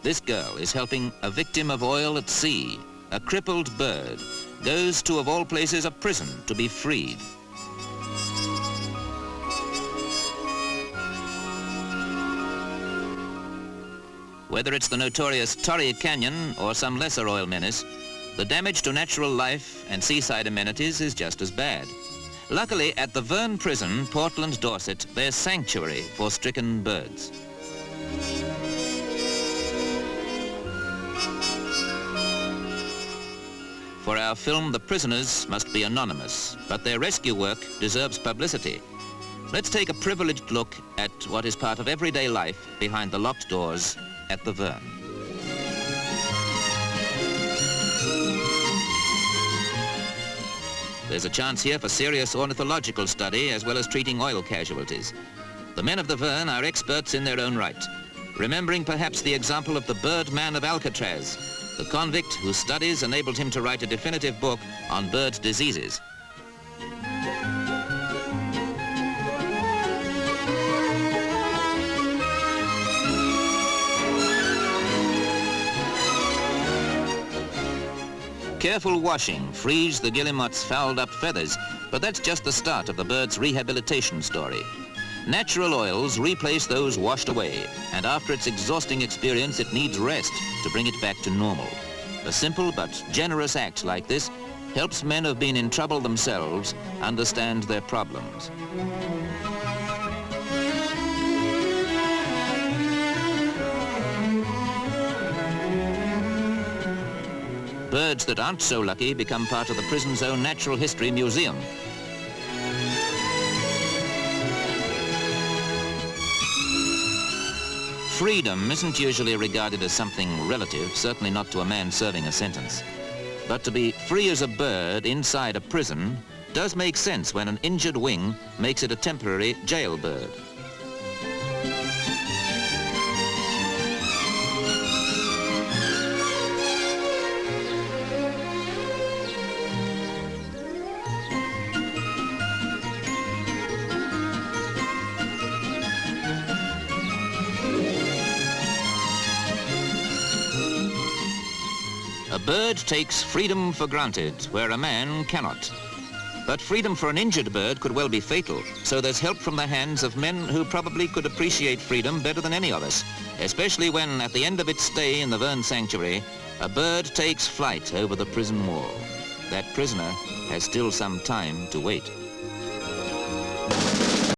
This girl is helping a victim of oil at sea, a crippled bird, goes to, of all places, a prison to be freed. Whether it's the notorious Torrey Canyon or some lesser oil menace, the damage to natural life and seaside amenities is just as bad. Luckily, at the Verne Prison, Portland, Dorset, there's sanctuary for stricken birds. For our film, the prisoners must be anonymous, but their rescue work deserves publicity. Let's take a privileged look at what is part of everyday life behind the locked doors at the Verne. There's a chance here for serious ornithological study as well as treating oil casualties. The men of the Verne are experts in their own right, remembering perhaps the example of the Birdman of Alcatraz, the convict whose studies enabled him to write a definitive book on bird diseases. Careful washing frees the guillemots' fouled-up feathers, but that's just the start of the bird's rehabilitation story. Natural oils replace those washed away, and after its exhausting experience, it needs rest to bring it back to normal. A simple but generous act like this helps men who've been in trouble themselves understand their problems. Birds that aren't so lucky become part of the prison's own natural history museum. Freedom isn't usually regarded as something relative, certainly not to a man serving a sentence. But to be free as a bird inside a prison does make sense when an injured wing makes it a temporary jailbird. A bird takes freedom for granted where a man cannot. But freedom for an injured bird could well be fatal, so there's help from the hands of men who probably could appreciate freedom better than any of us, especially when, at the end of its stay in the Verne Sanctuary, a bird takes flight over the prison wall. That prisoner has still some time to wait.